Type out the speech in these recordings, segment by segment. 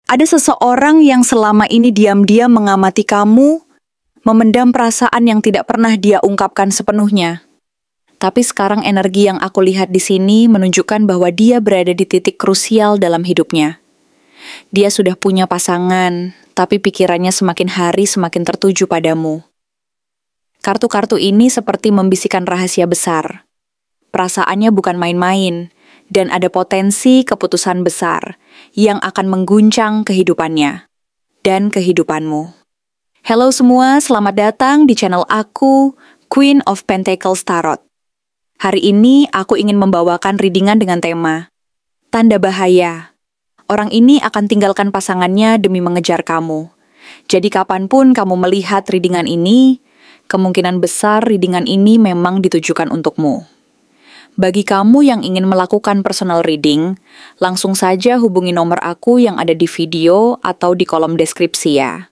Ada seseorang yang selama ini diam-diam mengamati kamu, memendam perasaan yang tidak pernah dia ungkapkan sepenuhnya. Tapi sekarang energi yang aku lihat di sini menunjukkan bahwa dia berada di titik krusial dalam hidupnya. Dia sudah punya pasangan, tapi pikirannya semakin hari semakin tertuju padamu. Kartu-kartu ini seperti membisikkan rahasia besar. Perasaannya bukan main-main, dan ada potensi keputusan besar yang akan mengguncang kehidupannya dan kehidupanmu. Halo semua, selamat datang di channel aku, Queen of Pentacles Tarot. Hari ini aku ingin membawakan readingan dengan tema Tanda Bahaya. Orang ini akan tinggalkan pasangannya demi mengejar kamu. Jadi kapanpun kamu melihat readingan ini, kemungkinan besar readingan ini memang ditujukan untukmu. Bagi kamu yang ingin melakukan personal reading, langsung saja hubungi nomor aku yang ada di video atau di kolom deskripsi ya.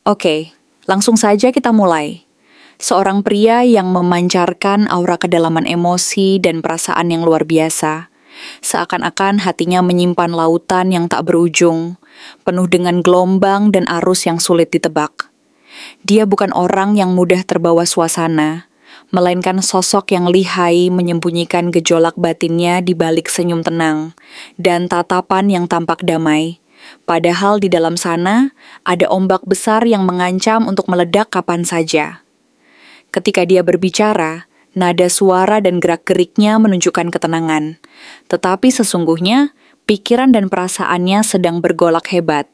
Oke, langsung saja kita mulai. Seorang pria yang memancarkan aura kedalaman emosi dan perasaan yang luar biasa. Seakan-akan hatinya menyimpan lautan yang tak berujung, penuh dengan gelombang dan arus yang sulit ditebak. Dia bukan orang yang mudah terbawa suasana, melainkan sosok yang lihai menyembunyikan gejolak batinnya di balik senyum tenang dan tatapan yang tampak damai. Padahal di dalam sana ada ombak besar yang mengancam untuk meledak kapan saja. Ketika dia berbicara, nada suara dan gerak-geriknya menunjukkan ketenangan. Tetapi sesungguhnya, pikiran dan perasaannya sedang bergolak hebat.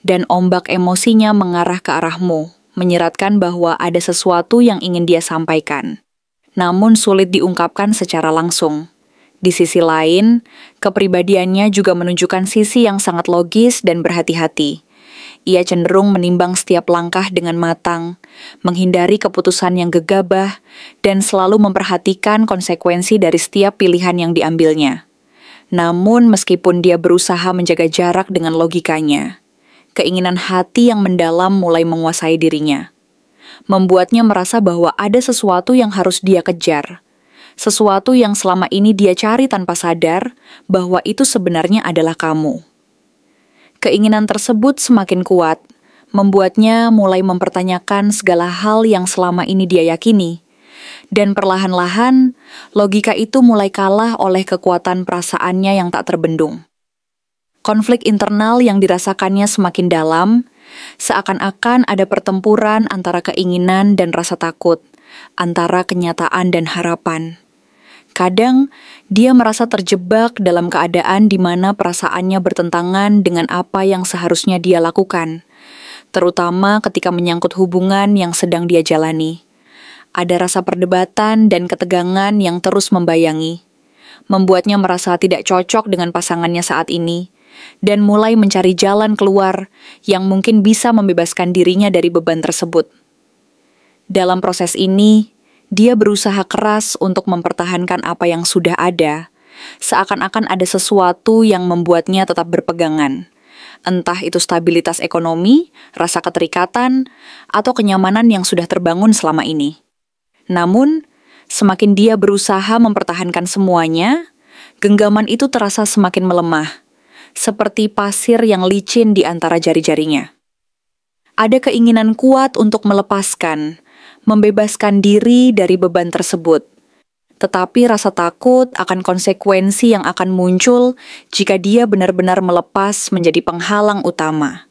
Dan ombak emosinya mengarah ke arahmu, menyeratkan bahwa ada sesuatu yang ingin dia sampaikan. Namun sulit diungkapkan secara langsung. Di sisi lain, kepribadiannya juga menunjukkan sisi yang sangat logis dan berhati-hati. Ia cenderung menimbang setiap langkah dengan matang, menghindari keputusan yang gegabah, dan selalu memperhatikan konsekuensi dari setiap pilihan yang diambilnya. Namun meskipun dia berusaha menjaga jarak dengan logikanya, keinginan hati yang mendalam mulai menguasai dirinya. Membuatnya merasa bahwa ada sesuatu yang harus dia kejar. Sesuatu yang selama ini dia cari tanpa sadar bahwa itu sebenarnya adalah kamu. Keinginan tersebut semakin kuat, membuatnya mulai mempertanyakan segala hal yang selama ini dia yakini. Dan perlahan-lahan, logika itu mulai kalah oleh kekuatan perasaannya yang tak terbendung. Konflik internal yang dirasakannya semakin dalam, seakan-akan ada pertempuran antara keinginan dan rasa takut, antara kenyataan dan harapan. Kadang, dia merasa terjebak dalam keadaan di mana perasaannya bertentangan dengan apa yang seharusnya dia lakukan, terutama ketika menyangkut hubungan yang sedang dia jalani. Ada rasa perdebatan dan ketegangan yang terus membayangi, membuatnya merasa tidak cocok dengan pasangannya saat ini, dan mulai mencari jalan keluar yang mungkin bisa membebaskan dirinya dari beban tersebut. Dalam proses ini, dia berusaha keras untuk mempertahankan apa yang sudah ada, seakan-akan ada sesuatu yang membuatnya tetap berpegangan. Entah itu stabilitas ekonomi, rasa keterikatan, atau kenyamanan yang sudah terbangun selama ini. Namun, semakin dia berusaha mempertahankan semuanya, genggaman itu terasa semakin melemah, seperti pasir yang licin di antara jari-jarinya. Ada keinginan kuat untuk melepaskan, membebaskan diri dari beban tersebut. Tetapi rasa takut akan konsekuensi yang akan muncul jika dia benar-benar melepas menjadi penghalang utama.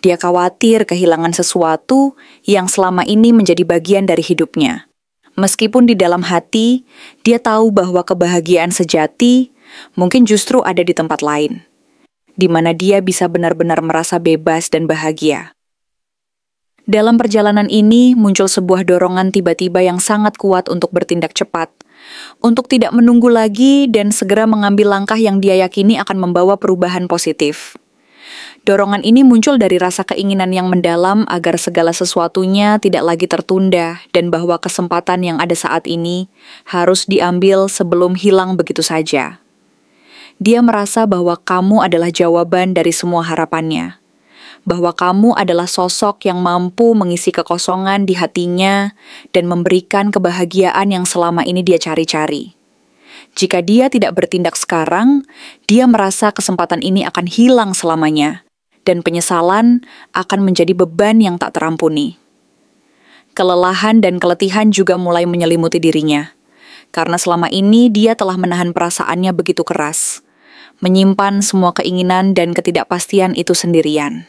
Dia khawatir kehilangan sesuatu yang selama ini menjadi bagian dari hidupnya. Meskipun di dalam hati, dia tahu bahwa kebahagiaan sejati mungkin justru ada di tempat lain, di mana dia bisa benar-benar merasa bebas dan bahagia. Dalam perjalanan ini muncul sebuah dorongan tiba-tiba yang sangat kuat untuk bertindak cepat, untuk tidak menunggu lagi dan segera mengambil langkah yang dia yakini akan membawa perubahan positif. Dorongan ini muncul dari rasa keinginan yang mendalam agar segala sesuatunya tidak lagi tertunda dan bahwa kesempatan yang ada saat ini harus diambil sebelum hilang begitu saja. Dia merasa bahwa kamu adalah jawaban dari semua harapannya, bahwa kamu adalah sosok yang mampu mengisi kekosongan di hatinya dan memberikan kebahagiaan yang selama ini dia cari-cari. Jika dia tidak bertindak sekarang, dia merasa kesempatan ini akan hilang selamanya, dan penyesalan akan menjadi beban yang tak terampuni. Kelelahan dan keletihan juga mulai menyelimuti dirinya, karena selama ini dia telah menahan perasaannya begitu keras, menyimpan semua keinginan dan ketidakpastian itu sendirian.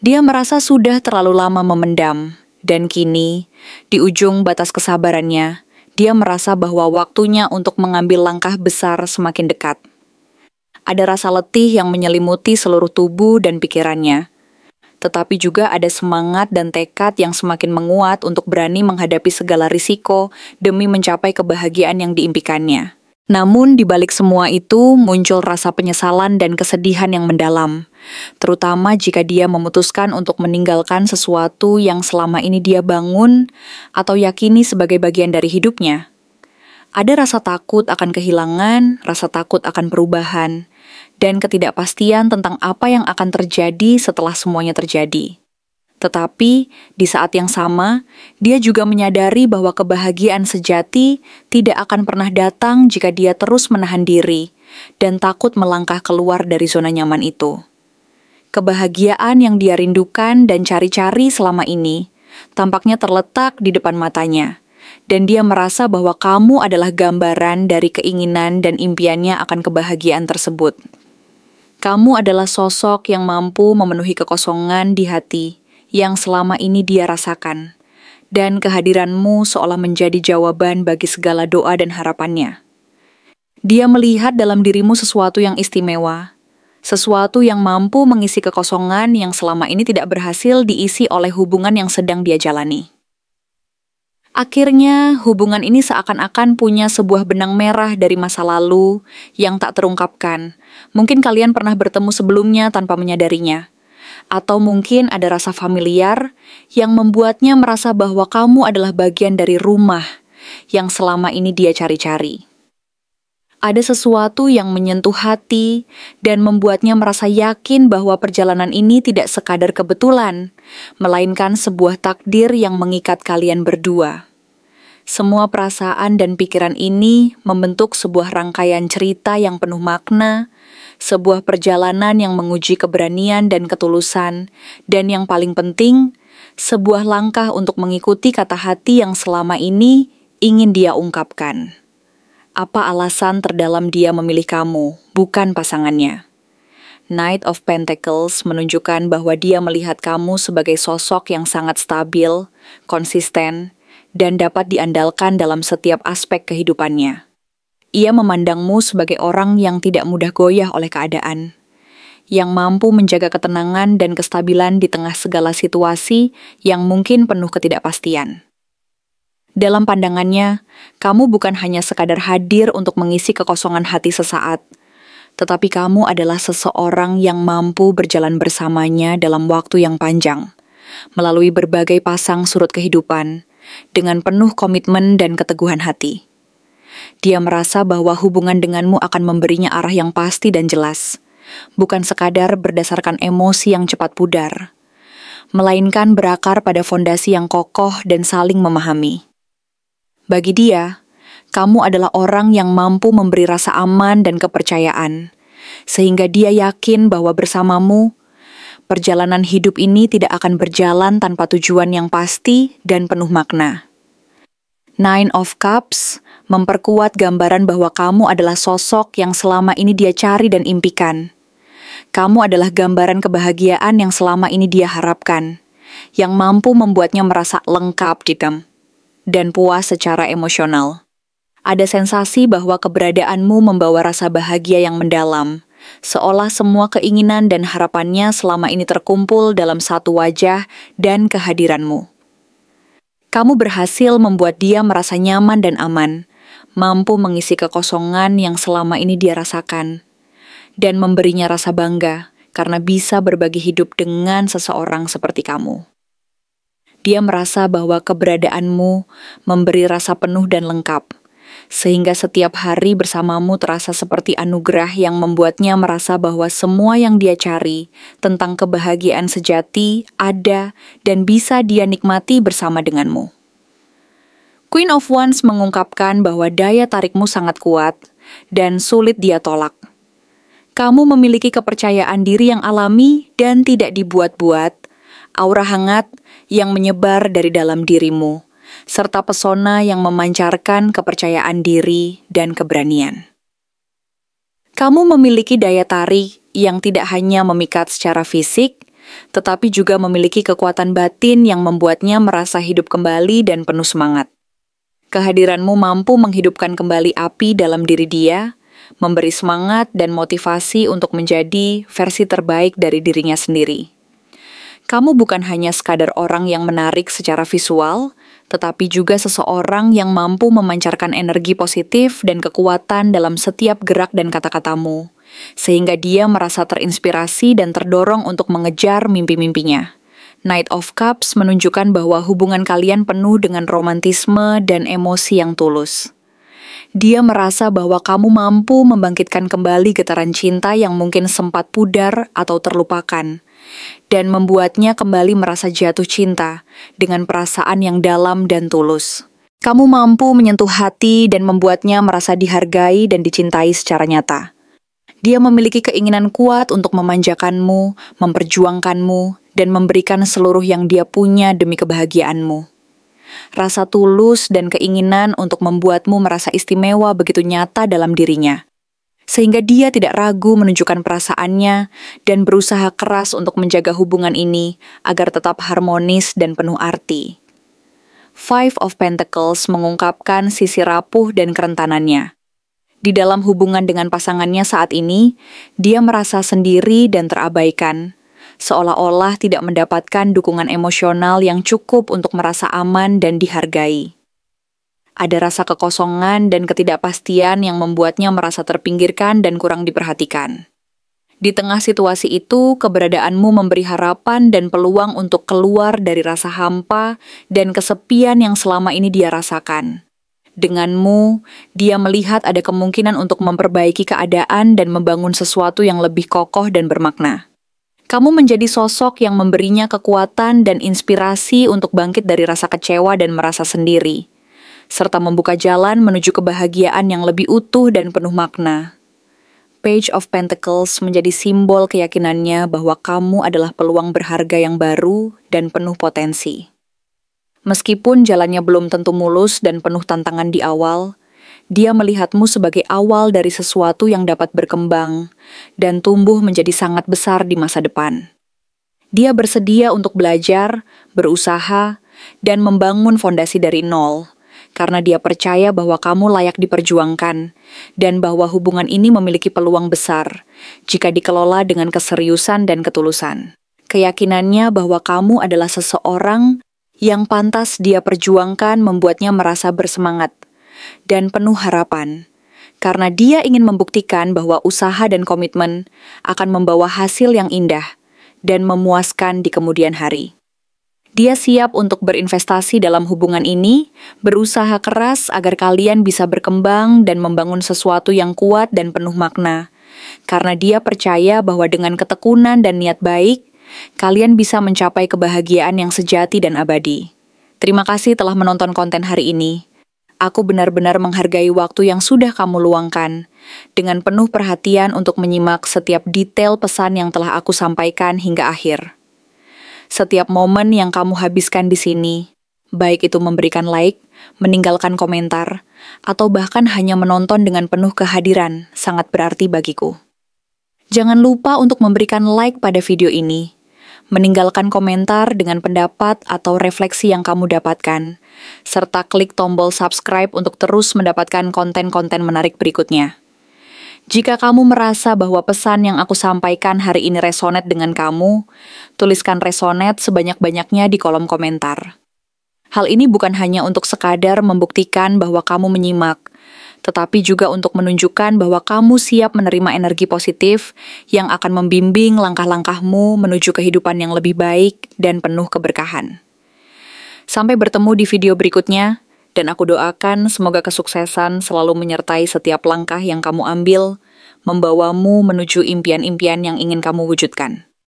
Dia merasa sudah terlalu lama memendam, dan kini, di ujung batas kesabarannya, dia merasa bahwa waktunya untuk mengambil langkah besar semakin dekat. Ada rasa letih yang menyelimuti seluruh tubuh dan pikirannya, tetapi juga ada semangat dan tekad yang semakin menguat untuk berani menghadapi segala risiko demi mencapai kebahagiaan yang diimpikannya. Namun di balik semua itu muncul rasa penyesalan dan kesedihan yang mendalam, terutama jika dia memutuskan untuk meninggalkan sesuatu yang selama ini dia bangun atau yakini sebagai bagian dari hidupnya. Ada rasa takut akan kehilangan, rasa takut akan perubahan, dan ketidakpastian tentang apa yang akan terjadi setelah semuanya terjadi. Tetapi, di saat yang sama, dia juga menyadari bahwa kebahagiaan sejati tidak akan pernah datang jika dia terus menahan diri dan takut melangkah keluar dari zona nyaman itu. Kebahagiaan yang dia rindukan dan cari-cari selama ini tampaknya terletak di depan matanya, dan dia merasa bahwa kamu adalah gambaran dari keinginan dan impiannya akan kebahagiaan tersebut. Kamu adalah sosok yang mampu memenuhi kekosongan di hati yang selama ini dia rasakan, dan kehadiranmu seolah menjadi jawaban bagi segala doa dan harapannya. Dia melihat dalam dirimu sesuatu yang istimewa, sesuatu yang mampu mengisi kekosongan yang selama ini tidak berhasil diisi oleh hubungan yang sedang dia jalani. Akhirnya, hubungan ini seakan-akan punya sebuah benang merah dari masa lalu yang tak terungkapkan. Mungkin kalian pernah bertemu sebelumnya tanpa menyadarinya. Atau mungkin ada rasa familiar yang membuatnya merasa bahwa kamu adalah bagian dari rumah yang selama ini dia cari-cari. Ada sesuatu yang menyentuh hati dan membuatnya merasa yakin bahwa perjalanan ini tidak sekadar kebetulan, melainkan sebuah takdir yang mengikat kalian berdua. Semua perasaan dan pikiran ini membentuk sebuah rangkaian cerita yang penuh makna, sebuah perjalanan yang menguji keberanian dan ketulusan, dan yang paling penting, sebuah langkah untuk mengikuti kata hati yang selama ini ingin dia ungkapkan. Apa alasan terdalam dia memilih kamu, bukan pasangannya? Knight of Pentacles menunjukkan bahwa dia melihat kamu sebagai sosok yang sangat stabil, konsisten, dan dapat diandalkan dalam setiap aspek kehidupannya. Ia memandangmu sebagai orang yang tidak mudah goyah oleh keadaan, yang mampu menjaga ketenangan dan kestabilan di tengah segala situasi yang mungkin penuh ketidakpastian. Dalam pandangannya, kamu bukan hanya sekadar hadir untuk mengisi kekosongan hati sesaat, tetapi kamu adalah seseorang yang mampu berjalan bersamanya dalam waktu yang panjang, melalui berbagai pasang surut kehidupan, dengan penuh komitmen dan keteguhan hati. Dia merasa bahwa hubungan denganmu akan memberinya arah yang pasti dan jelas, bukan sekadar berdasarkan emosi yang cepat pudar, melainkan berakar pada fondasi yang kokoh dan saling memahami. Bagi dia, kamu adalah orang yang mampu memberi rasa aman dan kepercayaan, sehingga dia yakin bahwa bersamamu, perjalanan hidup ini tidak akan berjalan tanpa tujuan yang pasti dan penuh makna. Nine of Cups memperkuat gambaran bahwa kamu adalah sosok yang selama ini dia cari dan impikan. Kamu adalah gambaran kebahagiaan yang selama ini dia harapkan, yang mampu membuatnya merasa lengkap dan puas secara emosional. Ada sensasi bahwa keberadaanmu membawa rasa bahagia yang mendalam, seolah semua keinginan dan harapannya selama ini terkumpul dalam satu wajah dan kehadiranmu. Kamu berhasil membuat dia merasa nyaman dan aman, mampu mengisi kekosongan yang selama ini dia rasakan, dan memberinya rasa bangga karena bisa berbagi hidup dengan seseorang seperti kamu. Dia merasa bahwa keberadaanmu memberi rasa penuh dan lengkap, sehingga setiap hari bersamamu terasa seperti anugerah yang membuatnya merasa bahwa semua yang dia cari tentang kebahagiaan sejati ada dan bisa dia nikmati bersama denganmu. Queen of Wands mengungkapkan bahwa daya tarikmu sangat kuat dan sulit dia tolak. Kamu memiliki kepercayaan diri yang alami dan tidak dibuat-buat, aura hangat yang menyebar dari dalam dirimu, serta pesona yang memancarkan kepercayaan diri dan keberanian. Kamu memiliki daya tarik yang tidak hanya memikat secara fisik, tetapi juga memiliki kekuatan batin yang membuatnya merasa hidup kembali dan penuh semangat. Kehadiranmu mampu menghidupkan kembali api dalam diri dia, memberi semangat dan motivasi untuk menjadi versi terbaik dari dirinya sendiri. Kamu bukan hanya sekadar orang yang menarik secara visual, tetapi juga seseorang yang mampu memancarkan energi positif dan kekuatan dalam setiap gerak dan kata-katamu, sehingga dia merasa terinspirasi dan terdorong untuk mengejar mimpi-mimpinya. Knight of Cups menunjukkan bahwa hubungan kalian penuh dengan romantisme dan emosi yang tulus. Dia merasa bahwa kamu mampu membangkitkan kembali getaran cinta yang mungkin sempat pudar atau terlupakan, dan membuatnya kembali merasa jatuh cinta dengan perasaan yang dalam dan tulus. Kamu mampu menyentuh hati dan membuatnya merasa dihargai dan dicintai secara nyata. Dia memiliki keinginan kuat untuk memanjakanmu, memperjuangkanmu, dan memberikan seluruh yang dia punya demi kebahagiaanmu. Rasa tulus dan keinginan untuk membuatmu merasa istimewa begitu nyata dalam dirinya, sehingga dia tidak ragu menunjukkan perasaannya dan berusaha keras untuk menjaga hubungan ini agar tetap harmonis dan penuh arti. Five of Pentacles mengungkapkan sisi rapuh dan kerentanannya. Di dalam hubungan dengan pasangannya saat ini, dia merasa sendiri dan terabaikan, seolah-olah tidak mendapatkan dukungan emosional yang cukup untuk merasa aman dan dihargai. Ada rasa kekosongan dan ketidakpastian yang membuatnya merasa terpinggirkan dan kurang diperhatikan. Di tengah situasi itu, keberadaanmu memberi harapan dan peluang untuk keluar dari rasa hampa dan kesepian yang selama ini dia rasakan. Denganmu, dia melihat ada kemungkinan untuk memperbaiki keadaan dan membangun sesuatu yang lebih kokoh dan bermakna. Kamu menjadi sosok yang memberinya kekuatan dan inspirasi untuk bangkit dari rasa kecewa dan merasa sendiri, serta membuka jalan menuju kebahagiaan yang lebih utuh dan penuh makna. Page of Pentacles menjadi simbol keyakinannya bahwa kamu adalah peluang berharga yang baru dan penuh potensi. Meskipun jalannya belum tentu mulus dan penuh tantangan di awal, dia melihatmu sebagai awal dari sesuatu yang dapat berkembang dan tumbuh menjadi sangat besar di masa depan. Dia bersedia untuk belajar, berusaha, dan membangun fondasi dari nol, karena dia percaya bahwa kamu layak diperjuangkan dan bahwa hubungan ini memiliki peluang besar jika dikelola dengan keseriusan dan ketulusan. Keyakinannya bahwa kamu adalah seseorang yang pantas dia perjuangkan membuatnya merasa bersemangat dan penuh harapan, karena dia ingin membuktikan bahwa usaha dan komitmen akan membawa hasil yang indah dan memuaskan di kemudian hari. Dia siap untuk berinvestasi dalam hubungan ini, berusaha keras agar kalian bisa berkembang dan membangun sesuatu yang kuat dan penuh makna, karena dia percaya bahwa dengan ketekunan dan niat baik, kalian bisa mencapai kebahagiaan yang sejati dan abadi. Terima kasih telah menonton konten hari ini. Aku benar-benar menghargai waktu yang sudah kamu luangkan, dengan penuh perhatian untuk menyimak setiap detail pesan yang telah aku sampaikan hingga akhir. Setiap momen yang kamu habiskan di sini, baik itu memberikan like, meninggalkan komentar, atau bahkan hanya menonton dengan penuh kehadiran, sangat berarti bagiku. Jangan lupa untuk memberikan like pada video ini, meninggalkan komentar dengan pendapat atau refleksi yang kamu dapatkan, serta klik tombol subscribe untuk terus mendapatkan konten-konten menarik berikutnya. Jika kamu merasa bahwa pesan yang aku sampaikan hari ini resonate dengan kamu, tuliskan resonate sebanyak-banyaknya di kolom komentar. Hal ini bukan hanya untuk sekadar membuktikan bahwa kamu menyimak, tetapi juga untuk menunjukkan bahwa kamu siap menerima energi positif yang akan membimbing langkah-langkahmu menuju kehidupan yang lebih baik dan penuh keberkahan. Sampai bertemu di video berikutnya, dan aku doakan semoga kesuksesan selalu menyertai setiap langkah yang kamu ambil, membawamu menuju impian-impian yang ingin kamu wujudkan.